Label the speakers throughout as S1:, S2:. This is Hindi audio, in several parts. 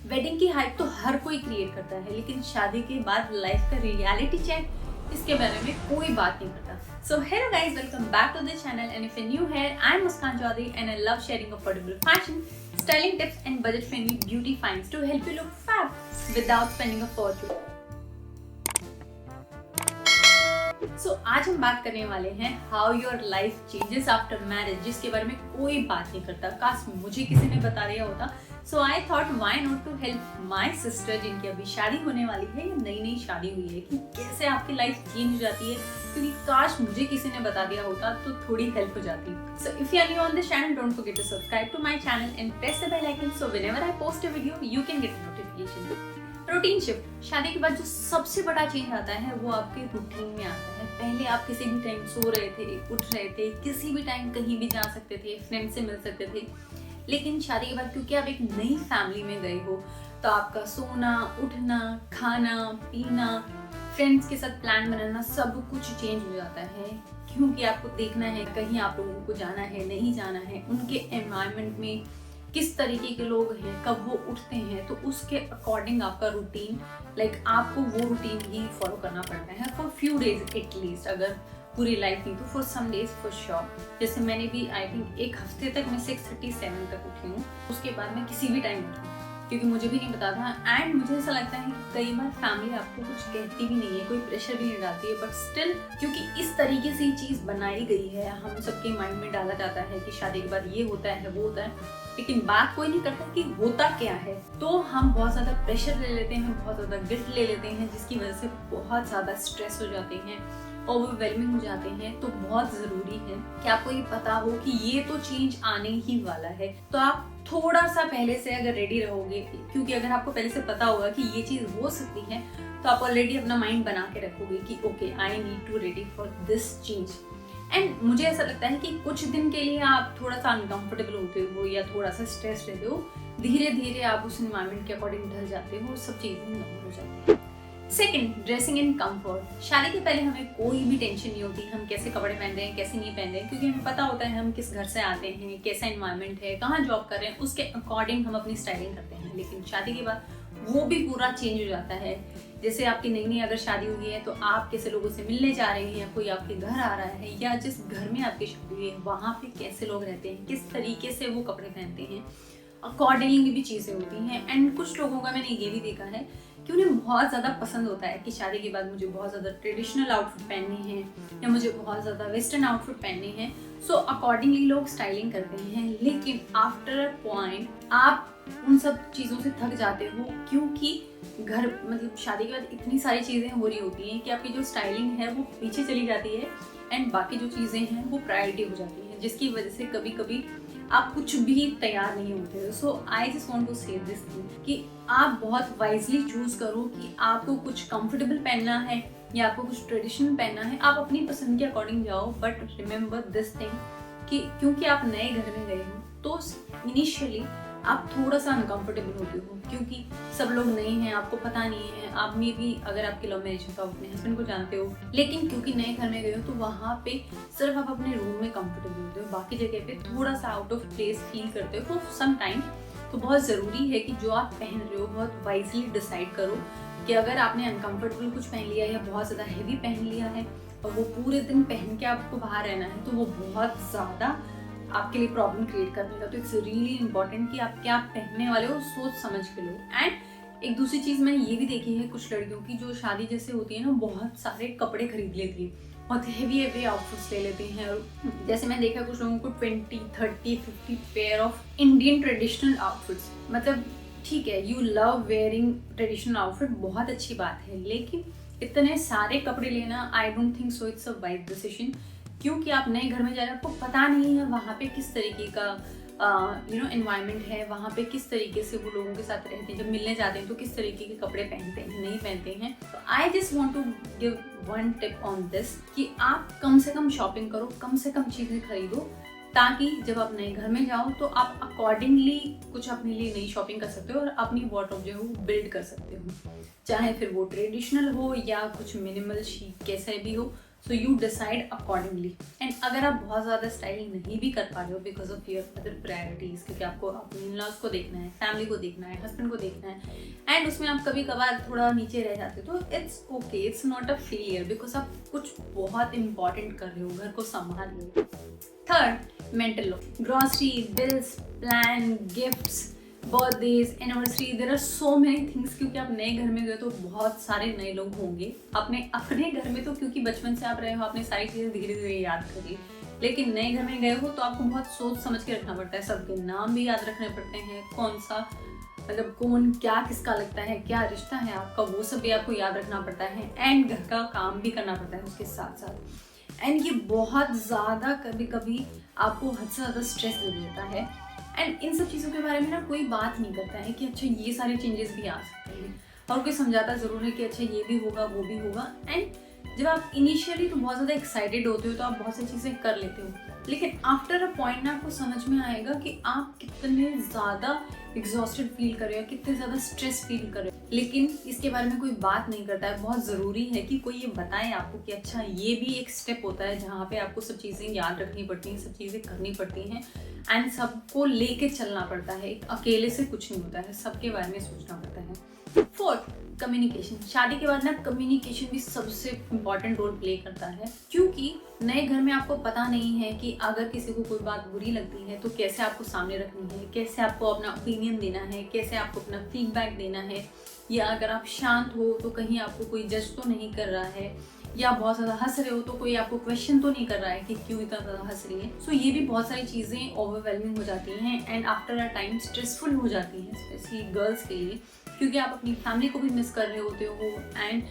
S1: वेडिंग की हाइप तो हर कोई क्रिएट करता है, लेकिन शादी के बाद लाइफ का रियलिटी चेक इसके बारे में कोई बात नहीं करता। So hello guys, welcome back to the channel and if you new here, I am Muskan Chaudhary and I love sharing affordable fashion, styling tips and budget friendly beauty finds to help you look fab without spending a fortune. So आज हम बात करने वाले हैं how your life changes after marriage, जिसके बारे में कोई बात नहीं करता। काश मुझे किसी ने बता दिया होता। So I thought why not to help my sister, जिनकी अभी शादी होने वाली है या नई नई शादी हुई है, कि कैसे आपकी लाइफ चेंज हो जाती है। क्योंकि काश मुझे किसी ने बता दिया होता तो थोड़ी हेल्प हो जाती। So if you are new on this channel, don't forget to subscribe to my channel and press the bell icon so whenever I post a video you can get notification. Routine shift, शादी के बाद जो सबसे बड़ा चेंज आता है वो आपके रूटीन में आता है। पहले आप किसी भी टाइम सो रहे थे, उठ रहे थे, किसी भी टाइम कहीं भी जा सकते थे, फ्रेंड से मिल सकते थे। लेकिन शादी के बाद क्योंकि आप एक नई फैमिली में गए हो, तो आपका सोना, उठना, खाना, पीना, फ्रेंड्स के साथ प्लान बनाना, सब कुछ चेंज हो जाता है। क्योंकि आपको देखना है कहीं आप लोगों को जाना है, नहीं जाना है, उनके एनवायरनमेंट में किस तरीके के लोग हैं, कब वो उठते हैं, तो उसके अकॉर्डिंग आपका रूटीन, आपको वो रूटीन ही फॉलो करना पड़ता है फॉर फ्यू डेज एटलीस्ट। अगर पूरी लाइफ नहीं तो for some days for sure. जैसे मैंने भी आई थिंक एक हफ्ते तक मैं 6:37 तक उठी हूँ, उसके बाद मैं किसी भी टाइम उठी, क्योंकि मुझे भी नहीं पता था। एंड मुझे ऐसा लगता है कि कई बार फैमिली आपको कुछ कहती भी नहीं है, कोई प्रेशर भी नहीं डालती है, बट स्टिल क्योंकि इस तरीके से चीज बनाई गई है, हम सबके माइंड में डाला जाता है कि शादी के बाद ये होता है, वो होता है, लेकिन बात कोई नहीं करता कि होता क्या है। तो हम बहुत ज्यादा प्रेशर ले लेते हैं, बहुत ज्यादा गिल्ट ले लेते हैं, जिसकी वजह से बहुत ज्यादा स्ट्रेस हो जाते हैं, ओवरवेलमिंग हो जाते हैं। तो बहुत जरूरी है कि आपको ये पता हो कि ये तो चेंज आने ही वाला है। तो आप थोड़ा सा पहले से अगर रेडी रहोगे, क्योंकि अगर आपको पहले से पता होगा कि ये चीज हो सकती है, तो आप ऑलरेडी अपना माइंड बना के रखोगे कि okay, I need to ready for this change. And मुझे ऐसा लगता है कि कुछ दिन के लिए आप थोड़ा सा अनकंफर्टेबल होते हो या थोड़ा सा स्ट्रेस रहते हो, धीरे धीरे आप उस एनवायरनमेंट के अकॉर्डिंग ढल जाते हो, सब चीजें नॉर्मल हो जाती है। सेकंड, ड्रेसिंग इन कंफर्ट। शादी के पहले हमें कोई भी टेंशन नहीं होती हम कैसे कपड़े पहन रहे हैं, कैसे नहीं पहन रहे हैं, क्योंकि हमें पता होता है हम किस घर से आते हैं, कैसा एनवायरनमेंट है, कहाँ जॉब कर रहे हैं, उसके अकॉर्डिंग हम अपनी स्टाइलिंग करते हैं। लेकिन शादी के बाद वो भी पूरा चेंज हो जाता है। जैसे आपकी नई नई अगर शादी हुई है, तो आप कैसे लोगों से मिलने जा रहे हैं, या कोई आपके घर आ रहा है, या जिस घर में आपकी शादी हुई है वहाँ पे कैसे लोग रहते हैं, किस तरीके से वो कपड़े पहनते हैं, अकॉर्डिंगली भी चीज़ें होती हैं। एंड कुछ लोगों का मैंने ये भी देखा है कि उन्हें बहुत ज़्यादा पसंद होता है कि शादी के बाद मुझे बहुत ज़्यादा ट्रेडिशनल आउटफिट पहननी है या मुझे बहुत ज़्यादा वेस्टर्न आउटफिट पहननी है। सो अकॉर्डिंगली लोग स्टाइलिंग करते हैं, लेकिन आफ्टर अ पॉइंट आप उन सब चीज़ों से थक जाते हो, क्योंकि घर शादी के बाद इतनी सारी चीज़ें हो रही होती हैं कि आपकी जो स्टाइलिंग है वो पीछे चली जाती है एंड बाकी जो चीज़ें हैं वो प्रायोरिटी हो जाती है, जिसकी वजह से कभी कभी आप कुछ भी तैयार नहीं होते हो। सो आई जस्ट वांट टू से दिस थिंग कि आप बहुत वाइजली चूज करो कि आपको कुछ कंफर्टेबल पहनना है या आपको कुछ ट्रेडिशनल पहनना है। आप अपनी पसंद के अकॉर्डिंग जाओ, बट रिमेंबर दिस थिंग कि क्योंकि आप नए घर में गए हो, तो इनिशियली आप थोड़ा सा अनकंफर्टेबल होते हो, क्योंकि सब लोग नए हैं, आपको पता नहीं है। आप में भी अगर आपकी लव मैरिज है तो आप अपने हस्बैंड को जानते हो, लेकिन क्योंकि नए घर में गए हो तो वहाँ पे सिर्फ आप अपने रूम में कंफर्टेबल होते हो, बाकी जगह पे थोड़ा सा आउट ऑफ प्लेस फील करते हो फॉर सम टाइम। तो बहुत ज़रूरी है कि जो आप पहन रहे हो बहुत वाइजली डिसाइड करो कि अगर आपने अनकंफर्टेबल कुछ पहन लिया या बहुत ज़्यादा हैवी पहन लिया है और वो पूरे दिन पहन के आपको बाहर रहना है, तो वो बहुत ज़्यादा आपके लिए प्रॉब्लम क्रिएट कर देगा। तो इट्स रियली इंपॉर्टेंट कि आप क्या पहनने वाले हो सोच समझ के लो। एंड एक दूसरी चीज़ मैंने ये भी देखी है कुछ लड़कियों की, जो शादी जैसे होती है ना, बहुत सारे कपड़े खरीद लेती है, बहुत हेवी आउटफिट्स ले लेते हैं। और जैसे मैंने देखा कुछ लोगों को 20, 30, 50 pair of Indian traditional outfits. ठीक है, you love wearing traditional outfit, बहुत अच्छी बात है, लेकिन इतने सारे कपड़े लेना I don't think so it's a wise decision. क्योंकि आप नए घर में जा रहे हैं, आपको पता नहीं है वहाँ पे किस तरीके का एनवायरनमेंट है, वहाँ पे किस तरीके से वो लोगों के साथ रहते हैं, जब मिलने जाते हैं तो किस तरीके के कपड़े पहनते हैं, नहीं पहनते हैं। तो I just want to give one tip on this कि आप कम से कम शॉपिंग करो, कम से कम चीज़ें खरीदो, ताकि जब आप नए घर में जाओ तो आप अकॉर्डिंगली कुछ अपने लिए नई शॉपिंग कर सकते हो और अपनी वार्डरोब जो है वो बिल्ड कर सकते हो, चाहे फिर वो ट्रेडिशनल हो या कुछ मिनिमल शीक कैसे भी हो। So you decide accordingly. And अगर आप बहुत ज़्यादा स्टाइलिंग नहीं भी कर पा रहे हो because of your other priorities, क्योंकि आपको अपने इन-लॉज को देखना है, फैमिली को देखना है, हस्बैंड को देखना है, एंड उसमें आप कभी कभार थोड़ा नीचे रह जाते हो, तो it's okay, it's not a failure, because आप कुछ बहुत इंपॉर्टेंट कर रहे हो, घर को संभाल रहे हो। Third, mental load, grocery, bills, plan, gifts, birthdays, anniversary, there are so many things. क्योंकि आप नए घर में गए तो बहुत सारे नए लोग होंगे। अपने घर में तो क्योंकि बचपन से आप रहे हो, आपने सारी चीज़ें धीरे धीरे याद करी, लेकिन नए घर में गए हो तो आपको बहुत सोच समझ के रखना पड़ता है। सबके नाम भी याद रखने पड़ते हैं, कौन सा मतलब कौन क्या किसका लगता है, क्या रिश्ता है आपका, वो सब भी आपको याद रखना पड़ता है। एंड घर का काम भी करना पड़ता है उसके साथ साथ। एंड ये बहुत ज़्यादा कभी कभी आपको हद से ज़्यादा स्ट्रेस दे देता है। एंड इन सब चीज़ों के बारे में ना कोई बात नहीं करता है कि अच्छा ये सारे चेंजेस भी आ सकते हैं, और कोई समझाता ज़रूर है कि अच्छा ये भी होगा वो भी होगा। एंड जब आप इनिशियली तो बहुत ज़्यादा एक्साइटेड होते हो तो आप बहुत सी चीज़ें कर लेते हो, लेकिन आफ्टर अ पॉइंट ना आपको समझ में आएगा कि आप कितने ज़्यादा एग्जॉस्टेड फील कर रहे हो, कितने ज़्यादा स्ट्रेस फील कर रहे हो, लेकिन इसके बारे में कोई बात नहीं करता है। बहुत ज़रूरी है कि कोई ये बताए आपको कि अच्छा ये भी एक स्टेप होता है जहाँ पे आपको सब चीज़ें याद रखनी पड़ती हैं, सब चीज़ें करनी पड़ती हैं, एंड सबको लेके चलना पड़ता है। अकेले से कुछ नहीं होता है, सबके बारे में सोचना पड़ता है। Fourth, communication. शादी के बाद ना कम्युनिकेशन भी सबसे इम्पॉर्टेंट रोल प्ले करता है, क्योंकि नए घर में आपको पता नहीं है कि अगर किसी को कोई बात बुरी लगती है तो कैसे आपको सामने रखनी है, कैसे आपको अपना ओपिनियन देना है, कैसे आपको अपना फीडबैक देना है, या अगर आप शांत हो तो कहीं आपको कोई जज तो नहीं कर रहा है, या बहुत ज़्यादा हंस रहे हो तो कोई आपको क्वेश्चन तो नहीं कर रहा है कि क्यों इतना ज़्यादा हंस रही है। सो ये भी बहुत सारी चीज़ें ओवरवेलमिंग हो जाती हैं and after a time stressful हो जाती हैं, स्पेशली गर्ल्स के लिए, क्योंकि आप अपनी फैमिली को भी मिस कर रहे होते हो एंड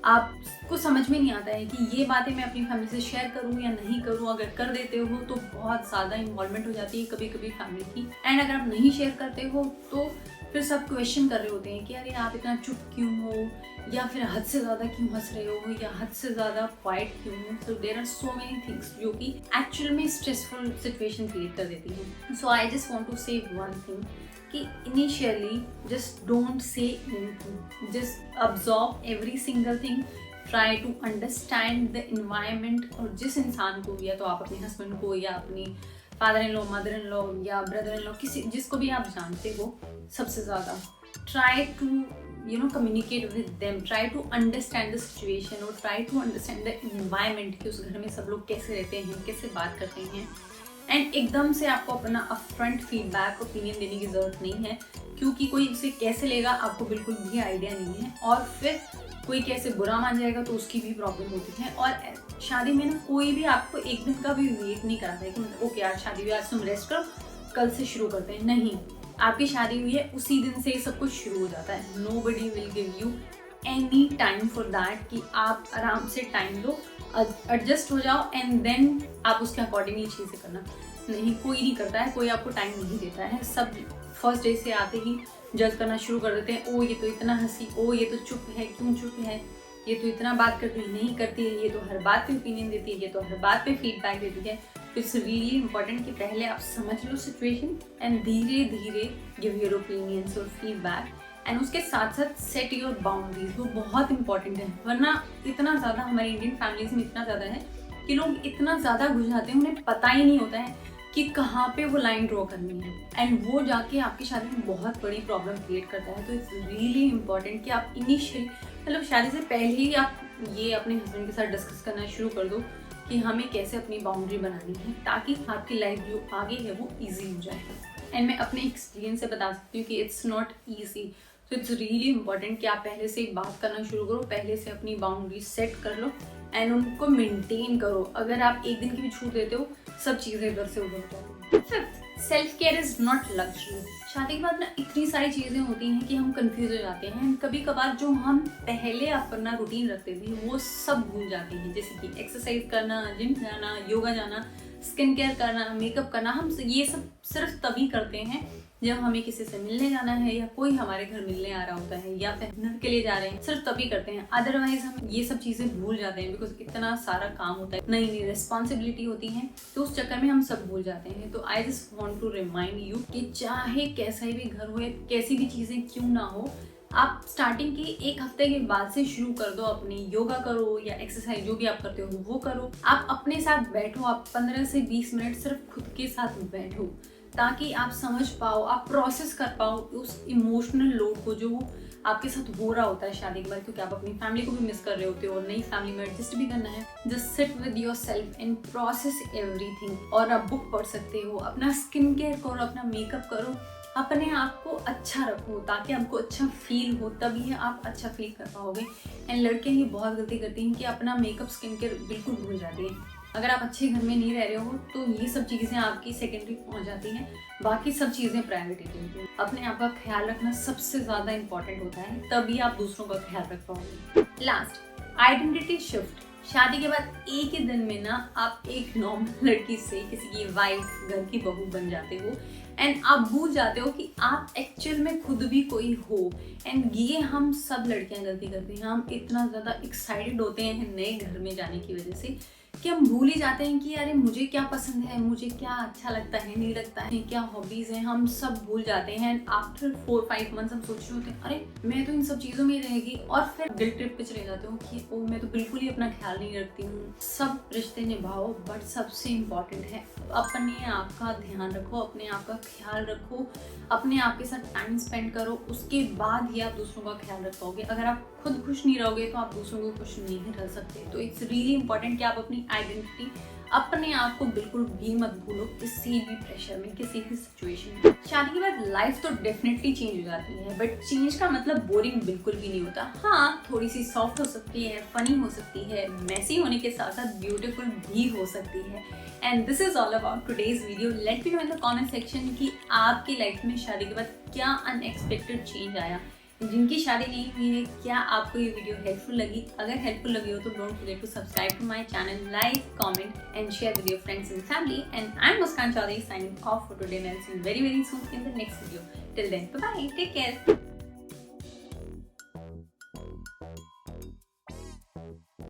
S1: आपको समझ में नहीं आता है कि ये बातें मैं अपनी फैमिली से शेयर करूँ या नहीं करूँ। अगर कर देते हो तो बहुत ज़्यादा इन्वॉल्वमेंट हो जाती है कभी कभी फैमिली की, एंड अगर आप नहीं शेयर करते हो तो फिर सब क्वेश्चन कर रहे होते हैं कि अरे आप इतना चुप क्यों हो, या फिर हद से ज़्यादा क्यों हंस रहे हो, या हद से ज़्यादा क्वाइट क्यों हो। So there are so many things जो कि एक्चुअल में स्ट्रेसफुल सिचुएशन क्रिएट कर देती हैं। So I just want to say one thing कि initially just don't say anything, just absorb every single thing, try to understand the environment. और जिस इंसान को, या तो आप अपने हस्बैंड को या अपनी father in law, mother in law या ब्रदर इन लॉ, किसी जिसको भी आप जानते हो, सबसे ज़्यादा try to communicate with them, try to understand the situation और try to understand the environment कि उस घर में सब लोग कैसे रहते हैं, कैसे बात करते हैं। एंड एकदम से आपको अपना अपफ्रंट फीडबैक ओपिनियन देने की ज़रूरत नहीं है, क्योंकि कोई उसे कैसे लेगा आपको बिल्कुल भी आइडिया नहीं है, और फिर कोई कैसे बुरा मान जाएगा तो उसकी भी प्रॉब्लम होती है। और शादी में ना कोई भी आपको एक दिन का भी वेट नहीं कराता है कि मतलब ओके आज शादी हुई, आज तुम रेस्ट करो, कल से शुरू करते हैं। नहीं, आपकी शादी हुई है उसी दिन से सब कुछ शुरू हो जाता है। Nobody will give you any time for that कि आप आराम से टाइम लो, एडजस्ट हो जाओ एंड देन आप उसके अकॉर्डिंगली चीज़ें करना। नहीं, कोई नहीं करता है, कोई आपको टाइम नहीं देता है। सब फर्स्ट डे से आते ही जज करना शुरू कर देते हैं, ओ ये तो इतना हंसी, ओ ये तो चुप है, क्यों चुप है, ये तो इतना बात करती है, नहीं करती है, ये तो हर बात पे ओपिनियन देती है, ये तो हर बात पे फीडबैक देती है। इट्स रियली इंपॉर्टेंट कि पहले आप समझ लो सिचुएशन एंड धीरे धीरे गिव योर ओपिनियंस और फीडबैक, एंड उसके साथ साथ सेट योर बाउंड्रीज, वो बहुत इंपॉर्टेंट है। वरना इतना ज़्यादा हमारे इंडियन फैमिलीज में इतना ज़्यादा है कि लोग इतना ज़्यादा घुस जाते हैं, उन्हें पता ही नहीं होता है कि कहाँ पे वो लाइन ड्रॉ करनी है, एंड वो जाके आपकी शादी में बहुत बड़ी प्रॉब्लम क्रिएट करता है। तो इट्स रियली इंपॉर्टेंट कि आप इनिशियली मतलब शादी से पहले ही आप ये अपने हस्बैंड के साथ डिस्कस करना शुरू कर दो कि हमें कैसे अपनी बाउंड्री बनानी है, ताकि आपकी लाइफ जो आगे है वो ईजी हो जाए। एंड मैं अपने एक्सपीरियंस से बता सकती हूँ कि इट्स नॉट ईजी। तो इट्स रियली इंपॉर्टेंट कि आप पहले से बात करना शुरू करो, पहले से अपनी बाउंड्री सेट कर लो एंड उनको मेंटेन करो। अगर आप एक दिन की भी छूट देते हो, सब चीज़ें इधर से उधर हो जाती हैं। Fifth, self care is not luxury. शादी के बाद ना इतनी सारी चीज़ें होती हैं कि हम कंफ्यूज हो जाते हैं। कभी कभार जो हम पहले अपना रूटीन रखते थे वो सब भूल जाते हैं, जैसे कि एक्सरसाइज करना, जिम जाना, योगा जाना, स्किन केयर करना, मेकअप करना। हम ये सब सिर्फ तभी करते हैं जब हमें किसी से मिलने जाना है, या कोई हमारे घर मिलने आ रहा होता है, या फिर डिनर के लिए जा रहे हैं, सिर्फ तभी करते हैं। अदरवाइज हम ये सब चीज़ें भूल जाते हैं, बिकॉज इतना सारा काम होता है, नई नई रिस्पॉन्सिबिलिटी होती है, तो उस चक्कर में हम सब भूल जाते हैं। तो I just want to remind you कि चाहे कैसा भी घर हो या कैसी भी चीज़ें क्यों ना हो, आप स्टार्टिंग के एक हफ्ते के बाद से शुरू कर दो, अपनी योगा करो या एक्सरसाइज जो भी आप करते हो वो करो। आप अपने साथ बैठो, आप 15 से 20 मिनट सिर्फ खुद के साथ बैठो, ताकि आप समझ पाओ, आप प्रोसेस कर पाओ उस इमोशनल लोड को जो आपके साथ हो रहा होता है शादी के बाद, क्योंकि आप अपनी फैमिली को भी मिस कर रहे होते हो और नई फैमिली में एडजस्ट भी करना है। Just sit with your self and process everything. और आप बुक पढ़ सकते हो, अपना स्किन केयर करो, अपना मेकअप करो, अपने आप को अच्छा रखो ताकि आपको अच्छा फील हो, तभी आप अच्छा फील कर पाओगे। एंड लड़कियां ये बहुत गलती करती हैं कि अपना मेकअप स्किन केयर बिल्कुल भूल जाती हैं। अगर आप अच्छे घर में नहीं रह रहे हो तो ये सब चीज़ें आपकी सेकेंडरी पहुंच जाती हैं, बाकी सब चीज़ें प्रायोरिटी होती हैं। अपने आप का ख्याल रखना सबसे ज़्यादा इंपॉर्टेंट होता है, तभी आप दूसरों का ख्याल रख पाओगे। Last, identity shift. शादी के बाद एक ही दिन में ना आप एक नॉर्मल लड़की से किसी की वाइफ, घर की बहू बन जाते हो एंड आप भूल जाते हो कि आप एक्चुअल में खुद भी कोई हो। एंड ये हम सब लड़कियां गलती करती हैं, हम इतना ज़्यादा एक्साइटेड होते हैं नए घर में जाने की वजह से कि हम भूल ही जाते हैं कि अरे मुझे क्या पसंद है, मुझे क्या अच्छा लगता है, नहीं लगता है, क्या हॉबीज़ हैं, हम सब भूल जाते हैं। आफ्टर 4-5 मंथ्स हम सोच रहे होते हैं अरे मैं तो इन सब चीज़ों में रहेगी, और फिर गिल्ट ट्रिप पे चले जाते हो कि ओ मैं तो बिल्कुल ही अपना ख्याल नहीं रखती हूँ। सब रिश्ते निभाओ, बट सबसे इम्पॉर्टेंट है अपने आप का ध्यान रखो, अपने आप का ख्याल रखो, अपने आप के साथ टाइम स्पेंड करो, उसके बाद ही आप दूसरों का ख्याल रख पाओगे। अगर आप खुद खुश नहीं रहोगे तो आप दूसरों को खुश नहीं रह सकते। तो इट्स रियली इंपॉर्टेंट कि आप अपनी आइडेंटिटी, अपने आप को बिल्कुल भी मत भूलो किसी भी प्रेशर में, किसी भी सिचुएशन में। शादी के बाद लाइफ तो डेफिनेटली चेंज हो जाती है, बट चेंज का मतलब बोरिंग बिल्कुल भी नहीं होता। हाँ, थोड़ी सी सॉफ्ट हो सकती है, फनी हो सकती है, मेसी होने के साथ साथ ब्यूटीफुल भी हो सकती है। And this is all about today's video. Let me know in the comment section कि आपकी लाइफ में शादी के बाद क्या अनएक्सपेक्टेड चेंज आया। जिनकी शादी नहीं हुई है, क्या आपको ये वीडियो हेल्पफुल लगी? अगर हेल्पफुल लगी हो तो don't forget to subscribe to my channel, like, comment and share with your friends and family. And I am Muskan Chaudhary signing off for today, and I'll see you very soon in the next video. Till then, bye bye, take care.